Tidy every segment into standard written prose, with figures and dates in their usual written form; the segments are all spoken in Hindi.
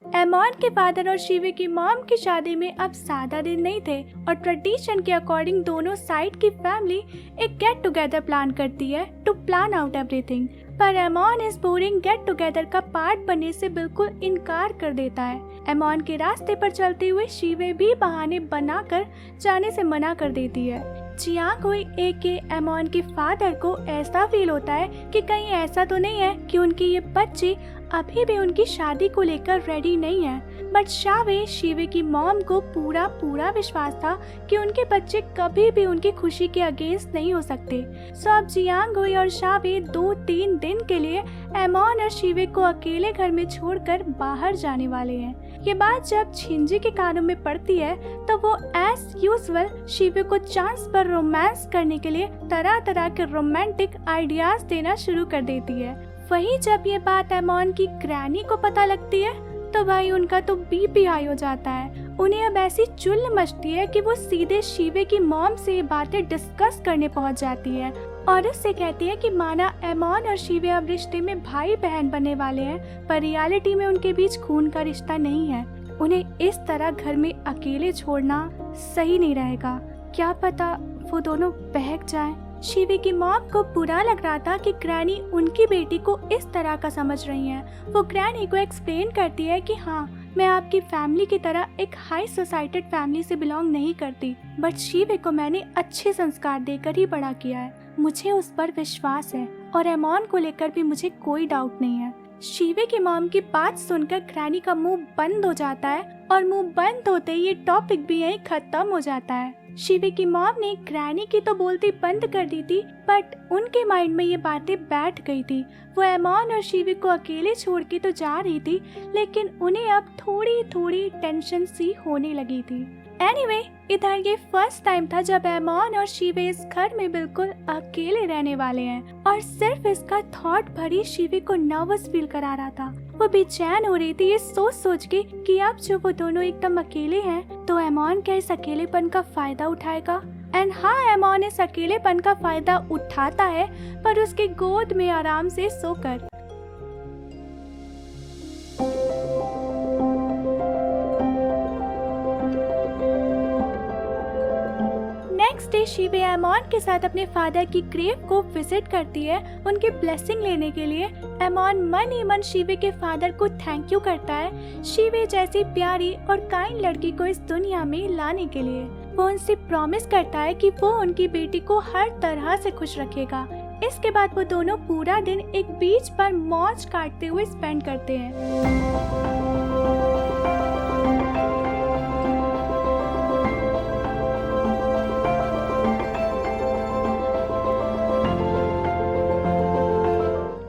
एमॉन के फादर और शिवे की मॉम की शादी में अब सादा दिन नहीं थे और ट्रेडिशन के अकॉर्डिंग दोनों साइड की फैमिली एक गेट टुगेदर प्लान करती है टू प्लान आउट एवरीथिंग। पर एमॉन इस बोरिंग गेट टुगेदर का पार्ट बनने से बिल्कुल इनकार कर देता है। एमॉन के रास्ते पर चलते हुए शिवे भी बहाने बनाकर जाने से मना कर देती है। जियांग हुई एके एमॉन के फादर को ऐसा फील होता है कि कहीं ऐसा तो नहीं है कि उनकी ये बच्ची अभी भी उनकी शादी को लेकर रेडी नहीं है। बट शावे शिवे की मॉम को पूरा विश्वास था कि उनके बच्चे कभी भी उनकी खुशी के अगेंस्ट नहीं हो सकते। सो अब जियांग हुई और शावे 2-3 दिन के लिए एमॉन और शिवे को अकेले घर में छोड़कर बाहर जाने वाले हैं। ये बात जब छिंजी के कानों में पड़ती है तो वो एज यूजुअल शिवे को चांस पर रोमांस करने के लिए तरह तरह के रोमांटिक आइडियाज देना शुरू कर देती है। वहीं जब ये बात एमॉन की ग्रैनी को पता लगती है तो भाई उनका तो बीपी हाई हो जाता है। उन्हें अब ऐसी चुल मचती है कि वो सीधे शिवे की मॉम से ये बातें डिस्कस करने पहुंच जाती है और उससे कहती है कि माना एमॉन और शिवे अब रिश्ते में भाई बहन बनने वाले हैं, पर रियलिटी में उनके बीच खून का रिश्ता नहीं है। उन्हें इस तरह घर में अकेले छोड़ना सही नहीं रहेगा, क्या पता वो दोनों बहक जाएं। शिवे की मॉम को बुरा लग रहा था कि ग्रैनी उनकी बेटी को इस तरह का समझ रही हैं। वो ग्रैनी को एक्सप्लेन करती है कि हाँ, मैं आपकी फैमिली की तरह एक हाई सोसाइटेड फैमिली से बिलोंग नहीं करती, बट शिवे को मैंने अच्छे संस्कार देकर ही बड़ा किया है। मुझे उस पर विश्वास है और एमॉन को लेकर भी मुझे कोई डाउट नहीं है। शिवे की मॉम की बात सुनकर ग्रैनी का मुंह बंद हो जाता है और मुंह बंद होते ही ये टॉपिक भी यहीं खत्म हो जाता है। शिवे की मॉम ने ग्रैनी की तो बोलती बंद कर दी थी, बट उनके माइंड में ये बातें बैठ गई थी। वो एमॉन और शिवे को अकेले छोड़ के तो जा रही थी, लेकिन उन्हें अब थोड़ी थोड़ी टेंशन सी होने लगी थी। एनीवे, इधर ये फर्स्ट टाइम था जब एमॉन और शिवे इस घर में बिल्कुल अकेले रहने वाले हैं और सिर्फ इसका थॉट भरी शिवे को नर्वस फील करा रहा था। वो बेचैन हो रही थी ये सोच सोच के कि अब जो वो दोनों एकदम अकेले हैं तो एमॉन क्या इस अकेलेपन का फायदा उठाएगा। एंड हाँ, एमॉन इस अकेलेपन का फायदा उठाता है, पर उसकी गोद में आराम से सोकर। नेक्स्ट डे शिवे एमॉन के साथ अपने फादर की ग्रेव को विजिट करती है उनकी ब्लेसिंग लेने के लिए। एमॉन मन ही मन शिवे के फादर को थैंक यू करता है शिवे जैसी प्यारी और काइंड लड़की को इस दुनिया में लाने के लिए। वो उनसे प्रॉमिस करता है कि वो उनकी बेटी को हर तरह से खुश रखेगा। इसके बाद वो दोनों पूरा दिन एक बीच पर मौज काटते हुए स्पेंड करते हैं।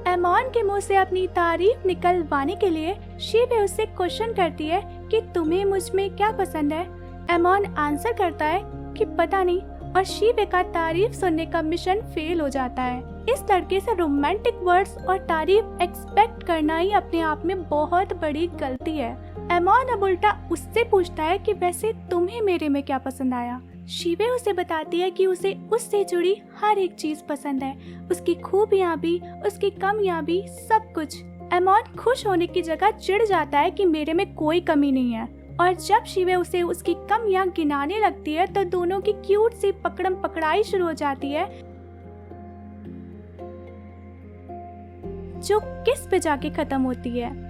एमॉन के मुंह से अपनी तारीफ निकलवाने के लिए शिवे उससे क्वेश्चन करती है कि तुम्हें मुझ में क्या पसंद है। एमॉन आंसर करता है कि पता नहीं, और शिवे का तारीफ सुनने का मिशन फेल हो जाता है। इस लड़के से रोमांटिक वर्ड्स और तारीफ एक्सपेक्ट करना ही अपने आप में बहुत बड़ी गलती है। एमॉन अब उल्टा उससे पूछता है कि वैसे तुम्हें मेरे में क्या पसंद आया। शिवे उसे बताती है कि उसे उससे जुड़ी हर एक चीज पसंद है, उसकी खूबियाँ भी, उसकी कमियाँ भी, सब कुछ। एमॉन खुश होने की जगह चिढ़ जाता है कि मेरे में कोई कमी नहीं है, और जब शिवे उसे उसकी कमियां गिनाने लगती है तो दोनों की क्यूट सी पकड़म पकड़ाई शुरू हो जाती है, जो किस पे जाके खत्म होती है।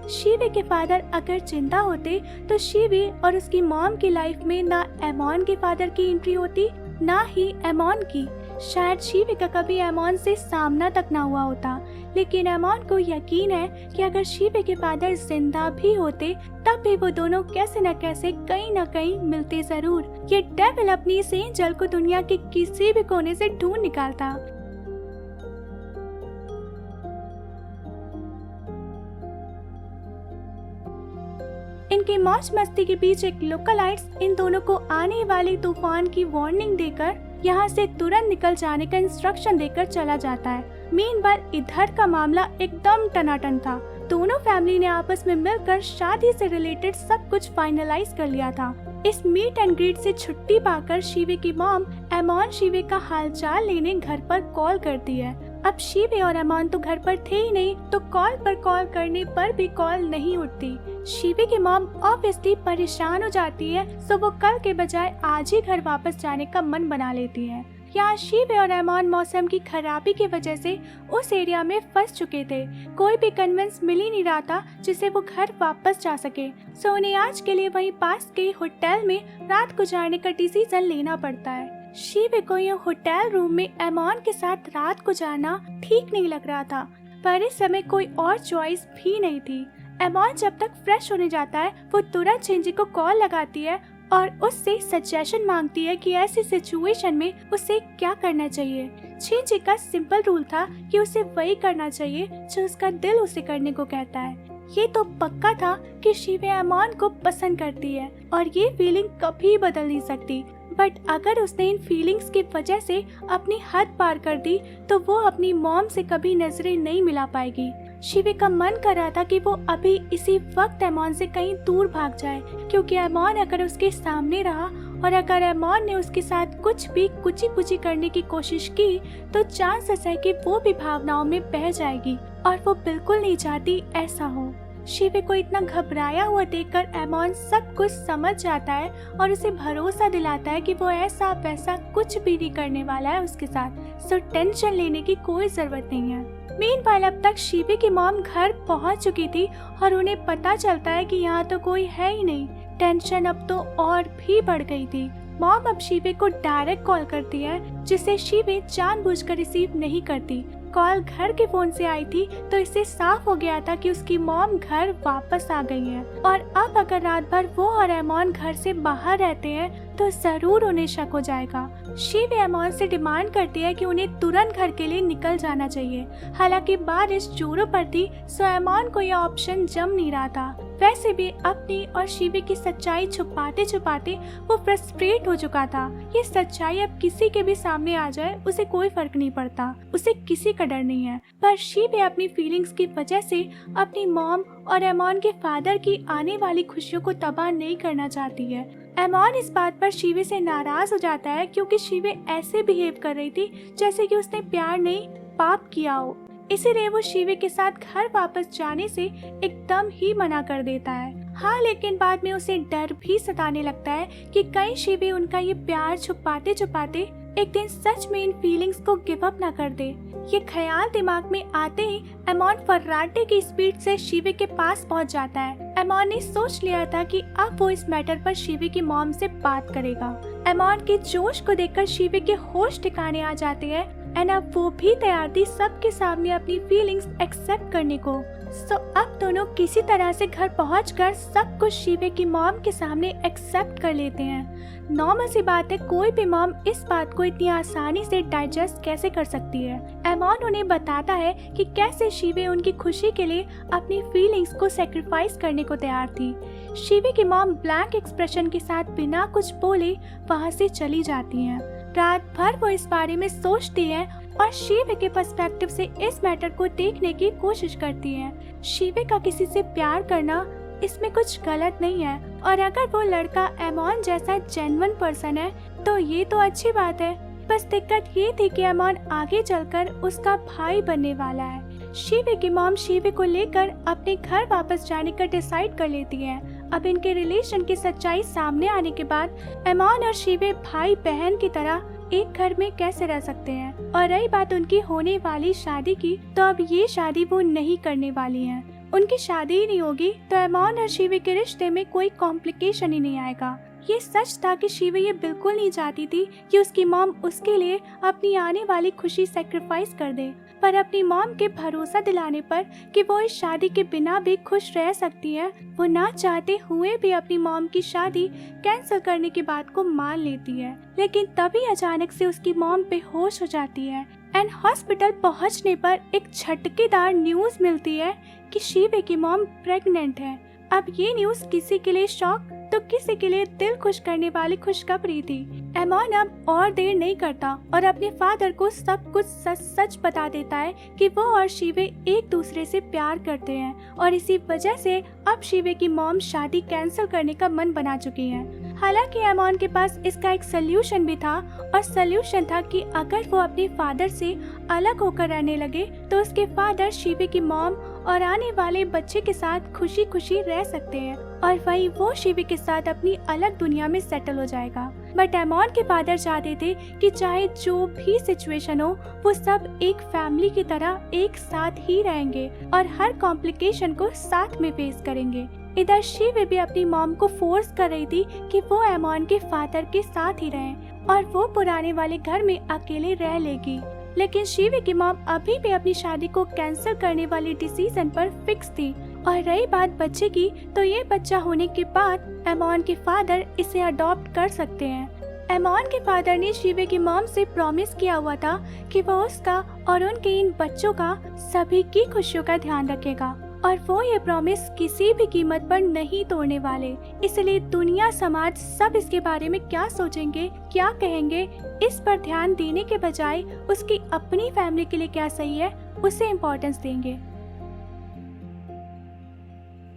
शिवे के फादर अगर जिंदा होते तो शिवे और उसकी मॉम की लाइफ में ना एमॉन के फादर की एंट्री होती, ना ही एमॉन की। शायद शिवे का कभी एमॉन से सामना तक ना हुआ होता, लेकिन एमॉन को यकीन है कि अगर शिवे के फादर जिंदा भी होते तब भी वो दोनों कैसे न कैसे कहीं न कहीं मिलते जरूर। ये डेविल अपनी इस एंजल को दुनिया के किसी भी कोने से ढूंढ निकालता। इनकी मौज मस्ती के बीच एक लोकलाइट्स इन दोनों को आने वाले तूफान की वार्निंग देकर यहाँ से तुरंत निकल जाने का इंस्ट्रक्शन देकर चला जाता है। मीनवाइल इधर का मामला एकदम टनाटन था। दोनों फैमिली ने आपस में मिलकर शादी से रिलेटेड सब कुछ फाइनलाइज कर लिया था। इस मीट एंड ग्रीट से छुट्टी पाकर शिवे की मॉम एमॉन शिवे का हालचाल लेने घर पर कॉल करती है। अब शिवे और अमन तो घर पर थे ही नहीं, तो कॉल पर कॉल करने पर भी कॉल नहीं उठती। शिवे की मॉम ऑब्वियसली परेशान हो जाती है, तो वो कल के बजाय आज ही घर वापस जाने का मन बना लेती है। यहाँ शिवे और अमन मौसम की खराबी की वजह से उस एरिया में फंस चुके थे। कोई भी कन्वेंस मिल ही नहीं रहा था जिससे वो घर वापस जा सके। सो उन्हें आज के लिए वहीं पास के होटल में रात गुजारने का डिसीजन लेना पड़ता है। शिवे को यह होटल रूम में अमन के साथ रात गुजारना ठीक नहीं लग रहा था, पर इस समय कोई और चॉइस भी नहीं थी। अमन जब तक फ्रेश होने जाता है, वो तुरंत छिंजी को कॉल लगाती है और उससे सजेशन मांगती है कि ऐसी सिचुएशन में उसे क्या करना चाहिए। छिंजी का सिंपल रूल था कि उसे वही करना चाहिए जो उसका दिल उसे करने को कहता है। ये तो पक्का था कि शिवे अमन को पसंद करती है और ये फीलिंग कभी बदल नहीं सकती। बट अगर उसने इन फीलिंग्स की वजह से अपनी हद पार कर दी तो वो अपनी मॉम से कभी नजरें नहीं मिला पाएगी। शिवे का मन कर रहा था कि वो अभी इसी वक्त अमन से कहीं दूर भाग जाए, क्योंकि अमन अगर उसके सामने रहा और अगर अमन ने उसके साथ कुछ भी कुची पुची करने की कोशिश की तो चांसेस है कि वो भी भावनाओं में बह जाएगी और वो बिल्कुल नहीं चाहती ऐसा हो। शिवे को इतना घबराया हुआ देखकर अमन सब कुछ समझ जाता है और उसे भरोसा दिलाता है कि वो ऐसा वैसा कुछ भी नहीं करने वाला है उसके साथ, सो टेंशन लेने की कोई जरूरत नहीं है। मीनवाइल अब तक शिवे की मॉम घर पहुंच चुकी थी और उन्हें पता चलता है कि यहाँ तो कोई है ही नहीं। टेंशन अब तो और भी बढ़ गई थी। मॉम अब शिवे को डायरेक्ट कॉल करती है, जिसे शिवे जानबूझकर रिसीव नहीं करती। कॉल घर के फोन से आई थी तो इससे साफ हो गया था कि उसकी मॉम घर वापस आ गई है और अब अगर रात भर वो और अमन घर से बाहर रहते हैं तो जरूर उन्हें शक हो जाएगा। शिवे अमन से डिमांड करती है कि उन्हें तुरंत घर के लिए निकल जाना चाहिए। हालांकि बारिश जोरों पर थी, सो अमन को यह ऑप्शन जम नहीं रहा था। वैसे भी अपनी और शिवे की सच्चाई छुपाते छुपाते वो फ्रस्ट्रेट हो चुका था। ये सच्चाई अब किसी के भी सामने आ जाए उसे कोई फर्क नहीं पड़ता, उसे किसी का डर नहीं है। पर शिवे अपनी फीलिंग्स की वजह से अपनी मॉम और अमन के फादर की आने वाली खुशियों को तबाह नहीं करना चाहती है। अमन इस बात पर शिवे से नाराज हो जाता है क्योंकि शिवे ऐसे बिहेव कर रही थी जैसे कि उसने प्यार नहीं पाप किया हो। इसीलिए वो शिवे के साथ घर वापस जाने से एकदम ही मना कर देता है। हाँ, लेकिन बाद में उसे डर भी सताने लगता है कि कहीं शिवे उनका ये प्यार छुपाते छुपाते एक दिन सच में इन फीलिंग्स को गिव अप ना कर दे। ये ख्याल दिमाग में आते ही अमन फर्राटे की स्पीड से शिवे के पास पहुंच जाता है। अमन ने सोच लिया था कि अब वो इस मैटर पर शिवे की मॉम से बात करेगा। अमन के जोश को देखकर शिवे के होश ठिकाने आ जाते हैं एंड अब वो भी तैयार थी सबके सामने अपनी फीलिंग्स एक्सेप्ट करने को। सो अब दोनों किसी तरह से घर पहुंचकर सब कुछ शिवे की मॉम के सामने एक्सेप्ट कर लेते हैं। नॉर्मल सी बात है, कोई भी मॉम इस बात को इतनी आसानी से डाइजेस्ट कैसे कर सकती है। अमन उन्हें बताता है कि कैसे शिवे उनकी खुशी के लिए अपनी फीलिंग्स को सेक्रीफाइस करने को तैयार थी। शिवे की मॉम ब्लैंक एक्सप्रेशन के साथ बिना कुछ बोले वहाँ से चली जाती हैं। रात भर वो इस बारे में सोचती है और शिवे के पर्सपेक्टिव से इस मैटर को देखने की कोशिश करती है। शिवे का किसी से प्यार करना इसमें कुछ गलत नहीं है और अगर वो लड़का अमन जैसा जेन्युइन पर्सन है तो ये तो अच्छी बात है। बस दिक्कत ये थी कि अमन आगे चलकर उसका भाई बनने वाला है। शिवे की मॉम शिवे को लेकर अपने घर वापस जाने का डिसाइड कर लेती है। अब इनके रिलेशन की सच्चाई सामने आने के बाद अमन और शिवे भाई बहन की तरह एक घर में कैसे रह सकते हैं। और रही बात उनकी होने वाली शादी की, तो अब ये शादी वो नहीं करने वाली हैं। उनकी शादी ही नहीं होगी तो अमन और शिवे के रिश्ते में कोई कॉम्प्लिकेशन ही नहीं आएगा। ये सच था कि शिवे ये बिल्कुल नहीं चाहती थी कि उसकी मॉम उसके लिए अपनी आने वाली खुशी सेक्रीफाइस कर दे, पर अपनी मॉम के भरोसा दिलाने पर कि वो इस शादी के बिना भी खुश रह सकती है, वो ना चाहते हुए भी अपनी मॉम की शादी कैंसिल करने की बात को मान लेती है। लेकिन तभी अचानक से उसकी मॉम बेहोश हो जाती है एंड हॉस्पिटल पहुंचने पर एक झटकेदार न्यूज मिलती है कि शिवे की मॉम प्रेग्नेंट है। अब ये न्यूज किसी के लिए शॉक तो किसी के लिए दिल खुश करने वाली खुशखबरी थी, एमॉन अब और देर नहीं करता और अपने फादर को सब कुछ सच सच बता देता है कि वो और शीवे एक दूसरे से प्यार करते हैं और इसी वजह से अब शीवे की मॉम शादी कैंसिल करने का मन बना चुकी है। हालांकि एमॉन के पास इसका एक सल्यूशन भी था और सल्यूशन था कि अगर वो अपने फादर से अलग होकर रहने लगे तो उसके फादर शीवे की मॉम और आने वाले बच्चे के साथ खुशी खुशी रह सकते हैं और वही वो शीवे के साथ अपनी अलग दुनिया में सेटल हो जाएगा। बट एमॉन के फादर चाहते थे कि चाहे जो भी सिचुएशन हो वो सब एक फैमिली की तरह एक साथ ही रहेंगे और हर कॉम्प्लिकेशन को साथ में फेस करेंगे। इधर शीवे भी अपनी मॉम को फोर्स कर रही थी कि वो एमॉन के फादर के साथ ही रहें और वो पुराने वाले घर में अकेले रह लेगी। लेकिन शीवे की मॉम अभी भी अपनी शादी को कैंसिल करने वाली डिसीजन पर फिक्स थी। और रही बात बच्चे की, तो ये बच्चा होने के बाद एमॉन के फादर इसे अडॉप्ट कर सकते हैं। एमॉन के फादर ने शीवे की मॉम से प्रॉमिस किया हुआ था कि वो उसका और उनके इन बच्चों का सभी की खुशियों का ध्यान रखेगा और वो ये प्रॉमिस किसी भी कीमत पर नहीं तोड़ने वाले। इसलिए दुनिया समाज सब इसके बारे में क्या सोचेंगे, क्या कहेंगे, इस पर ध्यान देने के बजाय उसकी अपनी फैमिली के लिए क्या सही है उसे इम्पोर्टेंस देंगे।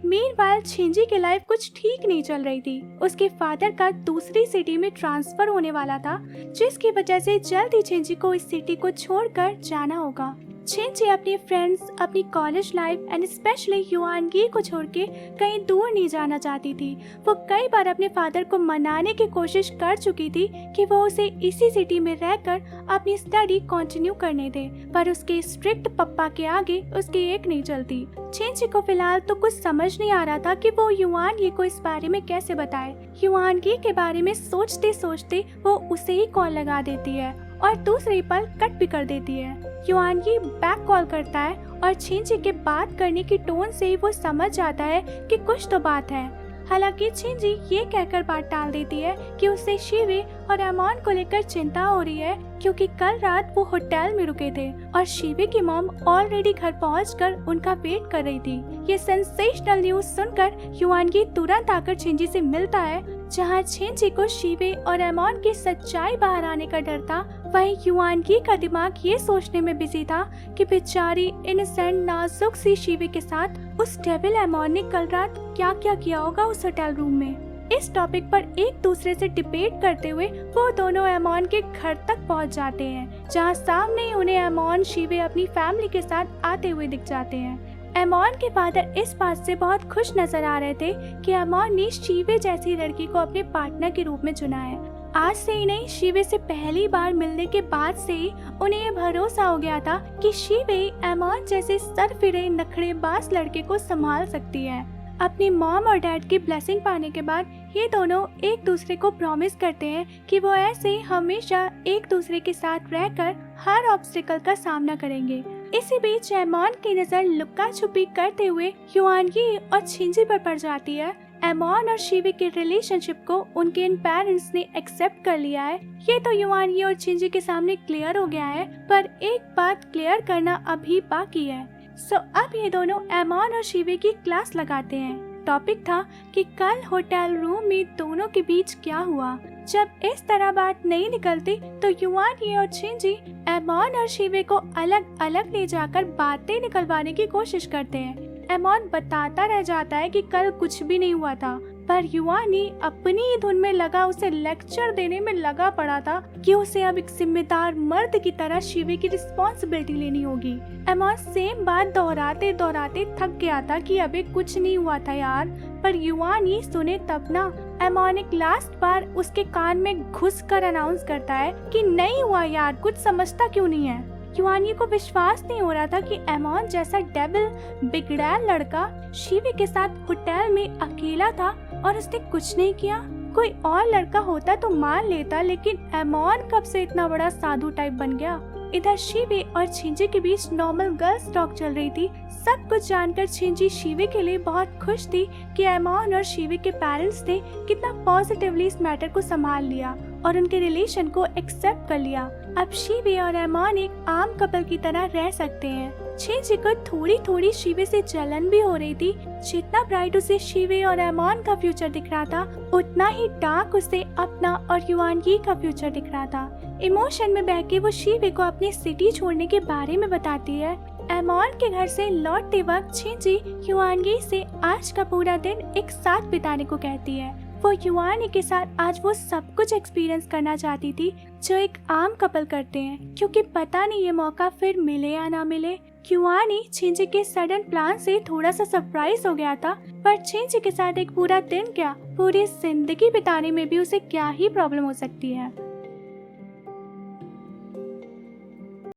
मीनवाइल छिंजी की लाइफ कुछ ठीक नहीं चल रही थी। उसके फादर का दूसरी सिटी में ट्रांसफर होने वाला था, जिसकी वजह से जल्द ही छिंजी को इस सिटी को छोड़कर जाना होगा। छिंजी अपने फ्रेंड्स, अपनी कॉलेज लाइफ एंड स्पेशली युआनगी को छोड़ के कहीं दूर नहीं जाना चाहती थी। वो कई बार अपने फादर को मनाने की कोशिश कर चुकी थी कि वो उसे इसी सिटी में रहकर अपनी स्टडी कंटिन्यू करने दे, पर उसके स्ट्रिक्ट पप्पा के आगे उसकी एक नहीं चलती। छिंजी को फिलहाल तो कुछ समझ नहीं आ रहा था कि वो युआनगी को इस बारे में कैसे बताए। युआनगी के बारे में सोचते सोचते वो उसे ही कॉल लगा देती है और दूसरे पल कट भी कर देती है। युआनगी बैक कॉल करता है और छिंजी के बात करने की टोन से ही वो समझ जाता है कि कुछ तो बात है। हालांकि छिंजी ये कहकर बात टाल देती है कि उसे शीवे और एमॉन को लेकर चिंता हो रही है, क्योंकि कल रात वो होटल में रुके थे और शीवे की मॉम ऑलरेडी घर पहुंचकर उनका वेट कर रही थी। ये सेंसेशनल न्यूज सुनकर युआनगी तुरंत आकर छिंजी से मिलता है। जहां छिंजी को शीवे और एमॉन की सच्चाई बाहर आने का डर था, वहीं युआनगी का दिमाग ये सोचने में बिजी था कि बेचारी इनोसेंट नाजुक सी शीवे के साथ उस डेविल एमॉन ने कल रात क्या क्या किया होगा उस होटल रूम में। इस टॉपिक पर एक दूसरे से डिबेट करते हुए वो दोनों एमॉन के घर तक पहुंच जाते हैं, जहां सामने ही उन्हें एमॉन शीवे अपनी फैमिली के साथ आते हुए दिख जाते हैं। एमॉन के फादर इस बात से बहुत खुश नजर आ रहे थे कि एमॉन ने शीवे जैसी लड़की को अपने पार्टनर के रूप में चुना है। आज से ही नहीं, शीवे से पहली बार मिलने के बाद से ही उन्हें ये भरोसा हो गया था कि शीवे एमॉन जैसे सरफिरे नखरेबाज लड़के को संभाल सकती है। अपनी मॉम और डैड की ब्लेसिंग पाने के बाद ये दोनों एक दूसरे को प्रॉमिस करते हैं कि वो ऐसे ही हमेशा एक दूसरे के साथ रहकर हर ऑब्स्टिकल का सामना करेंगे। इसी बीच एमॉन की नजर लुका छुपी करते हुए युआनगी और छिंजी पर पड़ जाती है। एमॉन और शीवे के रिलेशनशिप को उनके इन पेरेंट्स ने एक्सेप्ट कर लिया है। ये तो युआनगी और छिंजी के सामने क्लियर हो गया है, पर एक बात क्लियर करना अभी बाकी है। अब ये दोनों एमॉन और शीवे की क्लास लगाते हैं। टॉपिक था कि कल होटल रूम में दोनों के बीच क्या हुआ। जब इस तरह बात नहीं निकलती तो युआनगी और छिंजी एमॉन और शीवे को अलग अलग ले जाकर बातें निकलवाने की कोशिश करते हैं। एमॉन बताता रह जाता है कि कल कुछ भी नहीं हुआ था, पर युआनगी अपनी ही धुन में लगा उसे लेक्चर देने में लगा पड़ा था कि उसे अब एक जिम्मेदार मर्द की तरह शीवे की रिस्पॉन्सिबिलिटी लेनी होगी। एमॉन सेम बात दोहराते दोहराते थक गया था कि अबे कुछ नहीं हुआ था यार, पर युआनगी सुने तब ना। एमॉन एक लास्ट बार उसके कान में घुस कर अनाउंस करता है कि नहीं हुआ यार, कुछ समझता क्यों नहीं है। युआनगी को विश्वास नहीं हो रहा था कि एमॉन जैसा डेविल बिगड़ैल लड़का शीवे के साथ होटल में अकेला था और उसने कुछ नहीं किया। कोई और लड़का होता तो मान लेता, लेकिन एमॉन कब से इतना बड़ा साधु टाइप बन गया। इधर शीवे और छिंजी के बीच नॉर्मल गर्ल्स टॉक चल रही थी। सब कुछ जानकर छिंजी शीवे के लिए बहुत खुश थी कि एमॉन और शीवे के पेरेंट्स ने कितना पॉजिटिवली इस मैटर को संभाल लिया और उनके रिलेशन को एक्सेप्ट कर लिया। अब शीवे और एमॉन एक आम कपल की तरह रह सकते हैं। छिंजी को थोड़ी थोड़ी शिवे से जलन भी हो रही थी। जितना ब्राइट उसे शिवे और एमॉन का फ्यूचर दिख रहा था, उतना ही डार्क उसे अपना और युआनगी का फ्यूचर दिख रहा था। इमोशन में बहके वो शिवे को अपनी सिटी छोड़ने के बारे में बताती है। एमॉन के घर से लौटते वक्त छिंजी युआनगी से आज का पूरा दिन एक साथ बिताने को कहती है। वो युआनी के साथ आज वो सब कुछ एक्सपीरियंस करना चाहती थी जो एक आम कपल करते हैं, क्योंकि पता नहीं ये मौका फिर मिले या ना मिले। युआनी छिंजी के सडन प्लान से थोड़ा सा सरप्राइज हो गया था, पर छिंजी के साथ एक पूरा दिन क्या, पूरी जिंदगी बिताने में भी उसे क्या ही प्रॉब्लम हो सकती है।